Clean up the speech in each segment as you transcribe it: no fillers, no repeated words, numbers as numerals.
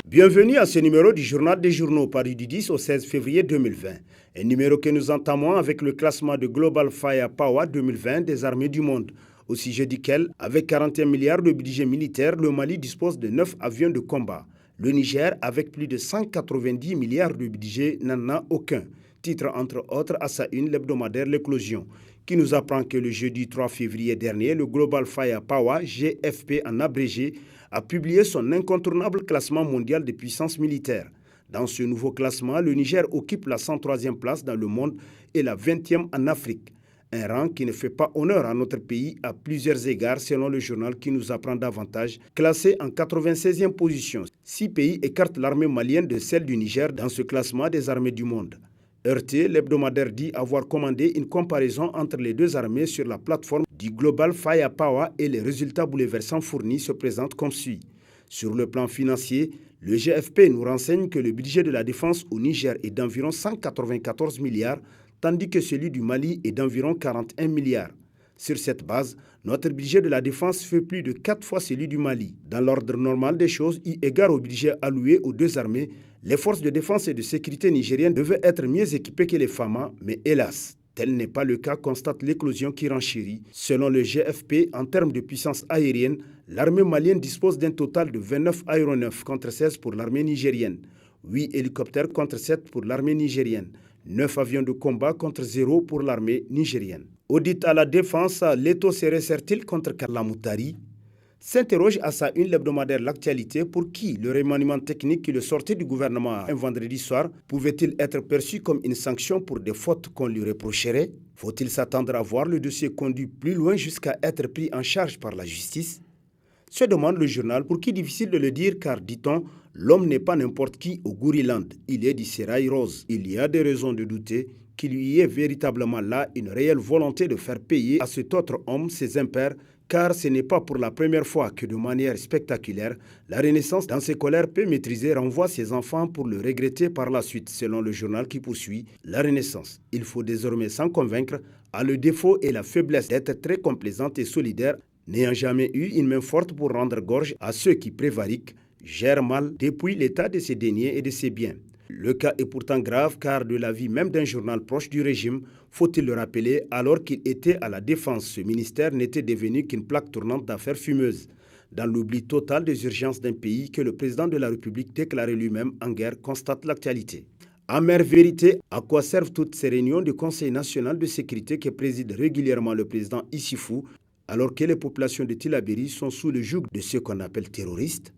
Bienvenue à ce numéro du Journal des journaux paru du 10 au 16 février 2020. Un numéro que nous entamons avec le classement de Global Firepower 2020 des armées du monde. Au sujet duquel, avec 41 milliards de budget militaire, le Mali dispose de 9 avions de combat. Le Niger, avec plus de 190 milliards de budget, n'en a aucun. Titre entre autres à sa une l'hebdomadaire L'Éclosion, qui nous apprend que le jeudi 3 février dernier, le Global Firepower, GFP en abrégé, a publié son incontournable classement mondial de puissance militaire. Dans ce nouveau classement, le Niger occupe la 103e place dans le monde et la 20e en Afrique. Un rang qui ne fait pas honneur à notre pays à plusieurs égards selon le journal qui nous apprend davantage, classé en 96e position. 6 pays écartent l'armée malienne de celle du Niger dans ce classement des armées du monde. RT, l'hebdomadaire dit avoir commandé une comparaison entre les deux armées sur la plateforme du Global Firepower et les résultats bouleversants fournis se présentent comme suit. Sur le plan financier, le GFP nous renseigne que le budget de la défense au Niger est d'environ 194 milliards, tandis que celui du Mali est d'environ 41 milliards. Sur cette base, notre budget de la défense fait plus de 4 fois celui du Mali. Dans l'ordre normal des choses, eu égard au budget alloué aux deux armées, les forces de défense et de sécurité nigériennes devaient être mieux équipées que les FAMA, mais hélas, tel n'est pas le cas, constate L'Éclosion qui renchérit. Selon le GFP, en termes de puissance aérienne, l'armée malienne dispose d'un total de 29 aéronefs contre 16 pour l'armée nigérienne, 8 hélicoptères contre 7 pour l'armée nigérienne, 9 avions de combat contre 0 pour l'armée nigérienne. Audit à la défense, l'Étau se resserre-t-il contre Karla Moutari? S'interroge à sa une l'hebdomadaire L'Actualité pour qui le remaniement technique qui le sortait du gouvernement un vendredi soir pouvait-il être perçu comme une sanction pour des fautes qu'on lui reprocherait? Faut-il s'attendre à voir le dossier conduit plus loin jusqu'à être pris en charge par la justice? Se demande le journal pour qui difficile de le dire car, dit-on, l'homme n'est pas n'importe qui au Gouriland, il est du sérail rose. Il y a des raisons de douter qu'il y ait véritablement là une réelle volonté de faire payer à cet autre homme ses impairs, car ce n'est pas pour la première fois que de manière spectaculaire, la Renaissance dans ses colères peu maîtrisées renvoie ses enfants pour le regretter par la suite, selon le journal qui poursuit. La Renaissance, il faut désormais s'en convaincre, a le défaut et la faiblesse d'être très complaisante et solidaire, n'ayant jamais eu une main forte pour rendre gorge à ceux qui prévariquent, gèrent mal, dépouillent l'état de ses deniers et de ses biens. Le cas est pourtant grave car de l'avis même d'un journal proche du régime, faut-il le rappeler, alors qu'il était à la défense, ce ministère n'était devenu qu'une plaque tournante d'affaires fumeuses. Dans l'oubli total des urgences d'un pays que le président de la République déclarait lui-même en guerre, constate l'actualité. Amère vérité, à quoi servent toutes ces réunions du Conseil national de sécurité que préside régulièrement le président Issifou, alors que les populations de Tillabéri sont sous le joug de ceux qu'on appelle terroristes?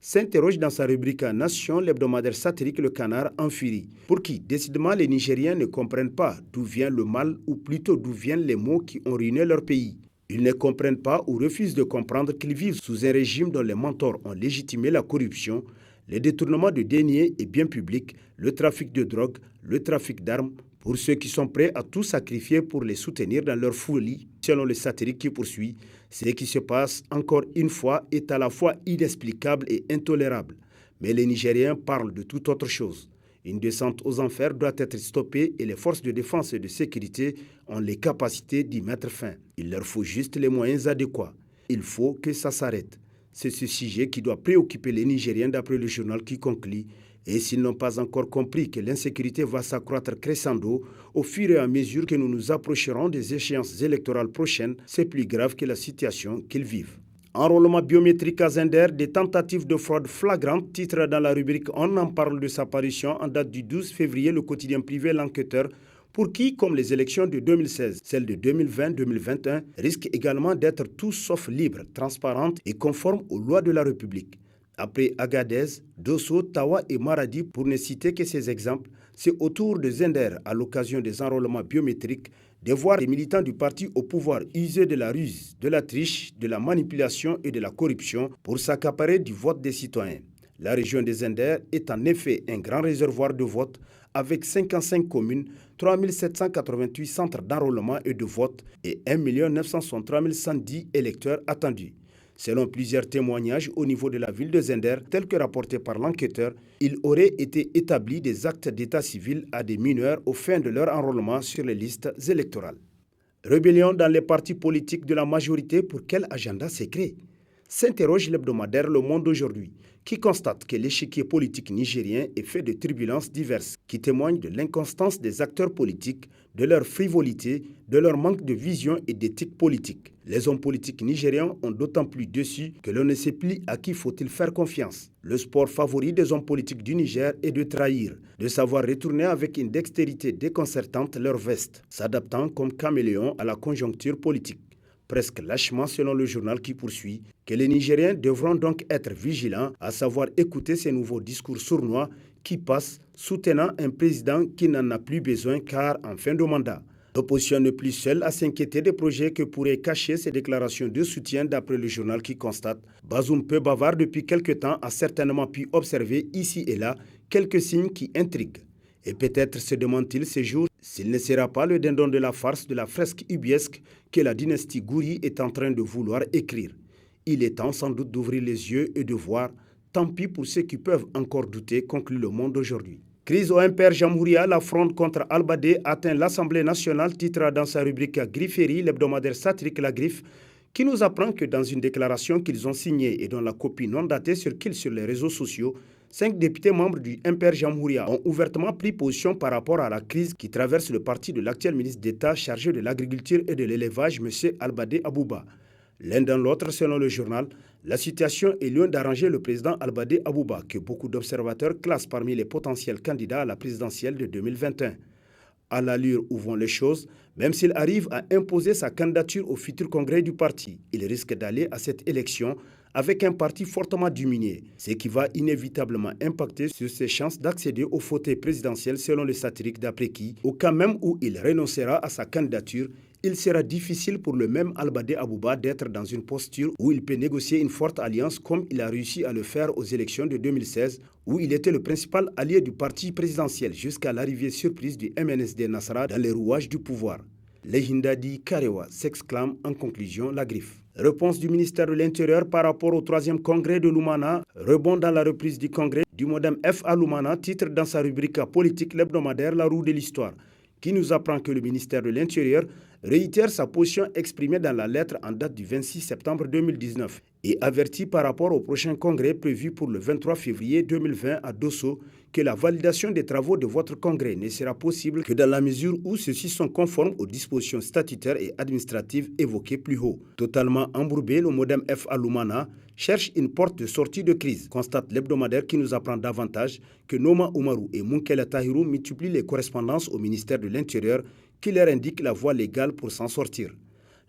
S'interroge dans sa rubrique Nation l'hebdomadaire satirique Le Canard en furie, pour qui, décidément, les Nigériens ne comprennent pas d'où vient le mal ou plutôt d'où viennent les maux qui ont ruiné leur pays. Ils ne comprennent pas ou refusent de comprendre qu'ils vivent sous un régime dont les mentors ont légitimé la corruption, les détournements de deniers et biens publics, le trafic de drogue, le trafic d'armes, pour ceux qui sont prêts à tout sacrifier pour les soutenir dans leur folie. Selon le satirique qui poursuit, ce qui se passe encore une fois est à la fois inexplicable et intolérable. Mais les Nigériens parlent de toute autre chose. Une descente aux enfers doit être stoppée et les forces de défense et de sécurité ont les capacités d'y mettre fin. Il leur faut juste les moyens adéquats. Il faut que ça s'arrête. C'est ce sujet qui doit préoccuper les Nigériens d'après le journal qui conclut. Et s'ils n'ont pas encore compris que l'insécurité va s'accroître crescendo au fur et à mesure que nous nous approcherons des échéances électorales prochaines, c'est plus grave que la situation qu'ils vivent. Enrôlement biométrique à Zender, des tentatives de fraude flagrantes, titre dans la rubrique On en parle de sa parution en date du 12 février, le quotidien privé L'Enquêteur, pour qui, comme les élections de 2016, celles de 2020-2021, risquent également d'être tout sauf libres, transparentes et conformes aux lois de la République. Après Agadez, Dosso, Tawa et Maradi, pour ne citer que ces exemples, c'est au tour de Zender, à l'occasion des enrôlements biométriques, de voir des militants du parti au pouvoir user de la ruse, de la triche, de la manipulation et de la corruption pour s'accaparer du vote des citoyens. La région des Zender est en effet un grand réservoir de vote avec 55 communes, 3 788 centres d'enrôlement et de vote et 1 963 110 électeurs attendus. Selon plusieurs témoignages au niveau de la ville de Zender, tels que rapportés par l'enquêteur, il aurait été établi des actes d'état civil à des mineurs aux fins de leur enrôlement sur les listes électorales. Rébellion dans les partis politiques de la majorité pour quel agenda secret? s'interroge l'hebdomadaire Le Monde aujourd'hui, qui constate que l'échiquier politique nigérien est fait de turbulences diverses, qui témoignent de l'inconstance des acteurs politiques, de leur frivolité, de leur manque de vision et d'éthique politique. Les hommes politiques nigériens ont d'autant plus déçus que l'on ne sait plus à qui faut-il faire confiance. Le sport favori des hommes politiques du Niger est de trahir, de savoir retourner avec une dextérité déconcertante leur veste, s'adaptant comme caméléon à la conjoncture politique. Presque lâchement selon le journal qui poursuit, que les Nigériens devront donc être vigilants à savoir écouter ces nouveaux discours sournois qui passent soutenant un président qui n'en a plus besoin car en fin de mandat. L'opposition n'est plus seule à s'inquiéter des projets que pourraient cacher ces déclarations de soutien d'après le journal qui constate. Bazoum, peu bavard depuis quelque temps, a certainement pu observer ici et là quelques signes qui intriguent. Et peut-être se demande-t-il ces jours s'il ne sera pas le dindon de la farce de la fresque ubiesque que la dynastie Gouri est en train de vouloir écrire. Il est temps sans doute d'ouvrir les yeux et de voir, tant pis pour ceux qui peuvent encore douter, conclut Le Monde aujourd'hui. Crise au MPR Jamhouria, la fronde contre Albadé atteint l'Assemblée nationale, titre dans sa rubrique Grifferie, l'hebdomadaire satirique La Griffe, qui nous apprend que dans une déclaration qu'ils ont signée et dont la copie non datée circule sur les réseaux sociaux, 5 députés membres du MPR Jamhouria ont ouvertement pris position par rapport à la crise qui traverse le parti de l'actuel ministre d'État chargé de l'agriculture et de l'élevage, M. Albadé Abouba. L'un dans l'autre, selon le journal, la situation est loin d'arranger le président Albadé Abouba, que beaucoup d'observateurs classent parmi les potentiels candidats à la présidentielle de 2021. À l'allure où vont les choses, même s'il arrive à imposer sa candidature au futur congrès du parti, il risque d'aller à cette élection avec un parti fortement diminué, ce qui va inévitablement impacter sur ses chances d'accéder au fauteuil présidentiel selon le satirique d'après qui, au cas même où il renoncera à sa candidature, il sera difficile pour le même Albadé Abouba d'être dans une posture où il peut négocier une forte alliance comme il a réussi à le faire aux élections de 2016, où il était le principal allié du parti présidentiel jusqu'à l'arrivée surprise du MNSD Nasra dans les rouages du pouvoir. Lehindadi Karewa s'exclame en conclusion La Griffe. Réponse du ministère de l'Intérieur par rapport au 3e congrès de Lumana, rebond dans la reprise du congrès du Modem F à Lumana, titre dans sa rubrique politique l'hebdomadaire La Roue de l'Histoire, qui nous apprend que le ministère de l'Intérieur réitère sa position exprimée dans la lettre en date du 26 septembre 2019 et avertit par rapport au prochain congrès prévu pour le 23 février 2020 à Dosso que la validation des travaux de votre congrès ne sera possible que dans la mesure où ceux-ci sont conformes aux dispositions statutaires et administratives évoquées plus haut. Totalement embourbé, le Modem F à Lumana cherche une porte de sortie de crise, constate l'hebdomadaire qui nous apprend davantage que Noma Oumarou et Munkela Tahirou multiplient les correspondances au ministère de l'Intérieur qui leur indique la voie légale pour s'en sortir.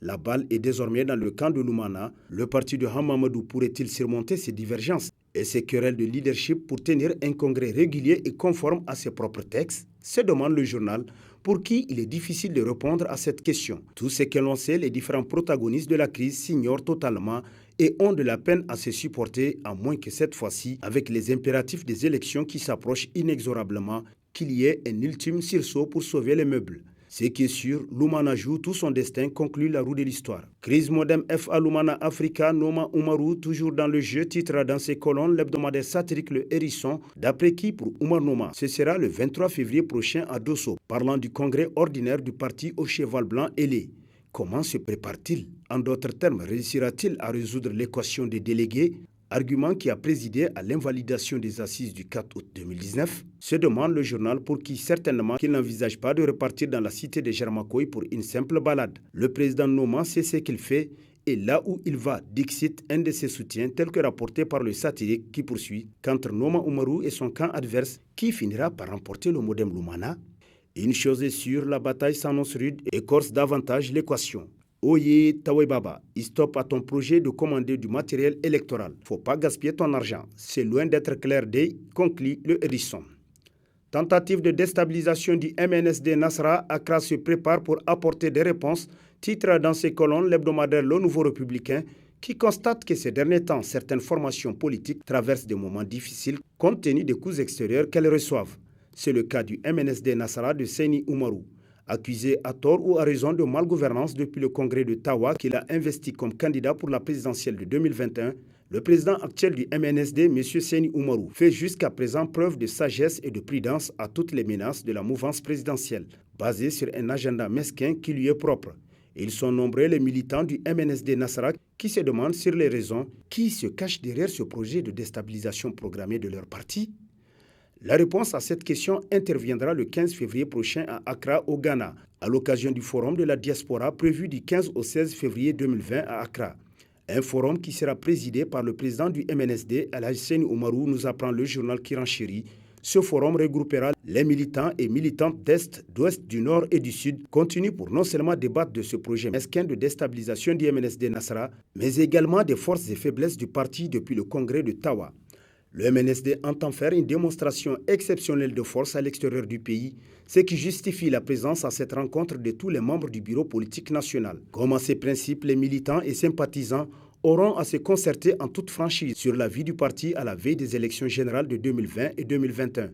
La balle est désormais dans le camp de Lumana. Le parti de Hamamadou pourrait-il surmonter ces divergences et ces querelles de leadership pour tenir un congrès régulier et conforme à ses propres textes, se demande le journal, pour qui il est difficile de répondre à cette question. Tout ce que l'on sait, les différents protagonistes de la crise s'ignorent totalement et ont de la peine à se supporter, à moins que cette fois-ci, avec les impératifs des élections qui s'approchent inexorablement, qu'il y ait un ultime sursaut pour sauver les meubles. Ce qui est sûr, Lumana joue tout son destin, conclut La Roue de l'Histoire. Crise Modem F à Lumana Africa, Noma Oumarou, toujours dans le jeu, titre dans ses colonnes l'hebdomadaire satirique Le Hérisson, d'après qui pour Oumar Noma, ce sera le 23 février prochain à Dosso, parlant du congrès ordinaire du parti au cheval blanc ailé. Comment se prépare-t-il? En d'autres termes, réussira-t-il à résoudre l'équation des délégués? Argument qui a présidé à l'invalidation des assises du 4 août 2019, se demande le journal pour qui certainement qu'il n'envisage pas de repartir dans la cité de Germakoy pour une simple balade. Le président Noma sait ce qu'il fait et là où il va, dixit un de ses soutiens tel que rapporté par le satirique qui poursuit qu'entre Noma Oumarou et son camp adverse, qui finira par remporter le Modem Lumana? Une chose est sûre, la bataille s'annonce rude et corse davantage l'équation. Oye Tawebaba, stop à ton projet de commander du matériel électoral. Faut pas gaspiller ton argent. C'est loin d'être clair d'œil, conclut Le Hérisson. Tentative de déstabilisation du MNSD Nasra, Accra se prépare pour apporter des réponses, titre dans ses colonnes l'hebdomadaire Le Nouveau Républicain, qui constate que ces derniers temps, certaines formations politiques traversent des moments difficiles compte tenu des coups extérieurs qu'elles reçoivent. C'est le cas du MNSD Nasra de Seyni Oumarou. Accusé à tort ou à raison de malgouvernance depuis le congrès de Tawa qu'il a investi comme candidat pour la présidentielle de 2021, le président actuel du MNSD, M. Seyni Oumarou, fait jusqu'à présent preuve de sagesse et de prudence à toutes les menaces de la mouvance présidentielle, basée sur un agenda mesquin qui lui est propre. Ils sont nombreux les militants du MNSD Nasra qui se demandent sur les raisons qui se cachent derrière ce projet de déstabilisation programmée de leur parti. La réponse à cette question interviendra le 15 février prochain à Accra, au Ghana, à l'occasion du forum de la diaspora prévu du 15 au 16 février 2020 à Accra. Un forum qui sera présidé par le président du MNSD, Alhaji Seni Oumarou, nous apprend le journal Kiran Chéri. Ce forum regroupera les militants et militantes d'Est, d'Ouest, du Nord et du Sud, continue pour non seulement débattre de ce projet mesquin de déstabilisation du MNSD Nasra, mais également des forces et faiblesses du parti depuis le congrès de Tawa. Le MNSD entend faire une démonstration exceptionnelle de force à l'extérieur du pays, ce qui justifie la présence à cette rencontre de tous les membres du bureau politique national. Comme à ces principes, les militants et sympathisants auront à se concerter en toute franchise sur la vie du parti à la veille des élections générales de 2020 et 2021.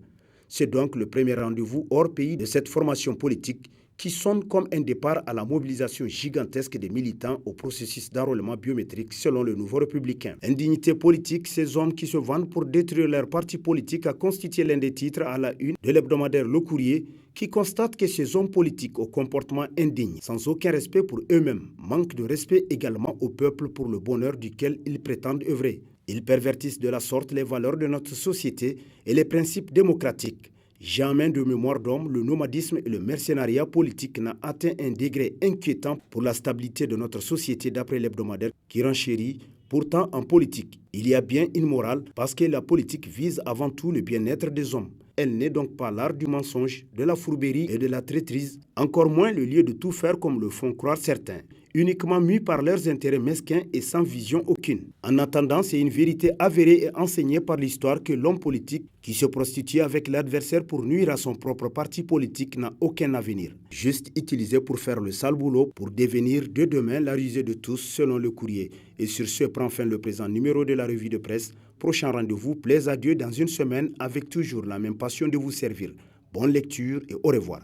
C'est donc le premier rendez-vous hors pays de cette formation politique qui sonne comme un départ à la mobilisation gigantesque des militants au processus d'enrôlement biométrique selon le Nouveau Républicain. Indignité politique, ces hommes qui se vendent pour détruire leur parti politique a constitué l'un des titres à la une de l'hebdomadaire Le Courrier qui constate que ces hommes politiques au comportement indigne, sans aucun respect pour eux-mêmes, manquent de respect également au peuple pour le bonheur duquel ils prétendent œuvrer. Ils pervertissent de la sorte les valeurs de notre société et les principes démocratiques. Jamais de mémoire d'homme, le nomadisme et le mercenariat politique n'a atteint un degré inquiétant pour la stabilité de notre société d'après l'hebdomadaire Kiran Chéri. Pourtant, en politique, il y a bien une morale parce que la politique vise avant tout le bien-être des hommes. Elle n'est donc pas l'art du mensonge, de la fourberie et de la traîtrise, encore moins le lieu de tout faire comme le font croire certains, uniquement mus par leurs intérêts mesquins et sans vision aucune. En attendant, c'est une vérité avérée et enseignée par l'histoire que l'homme politique qui se prostitue avec l'adversaire pour nuire à son propre parti politique n'a aucun avenir. Juste utilisé pour faire le sale boulot, pour devenir de demain la risée de tous, selon Le Courrier. Et sur ce prend fin le présent numéro de la revue de presse. Prochain rendez-vous, plaise à Dieu dans une semaine avec toujours la même passion de vous servir. Bonne lecture et au revoir.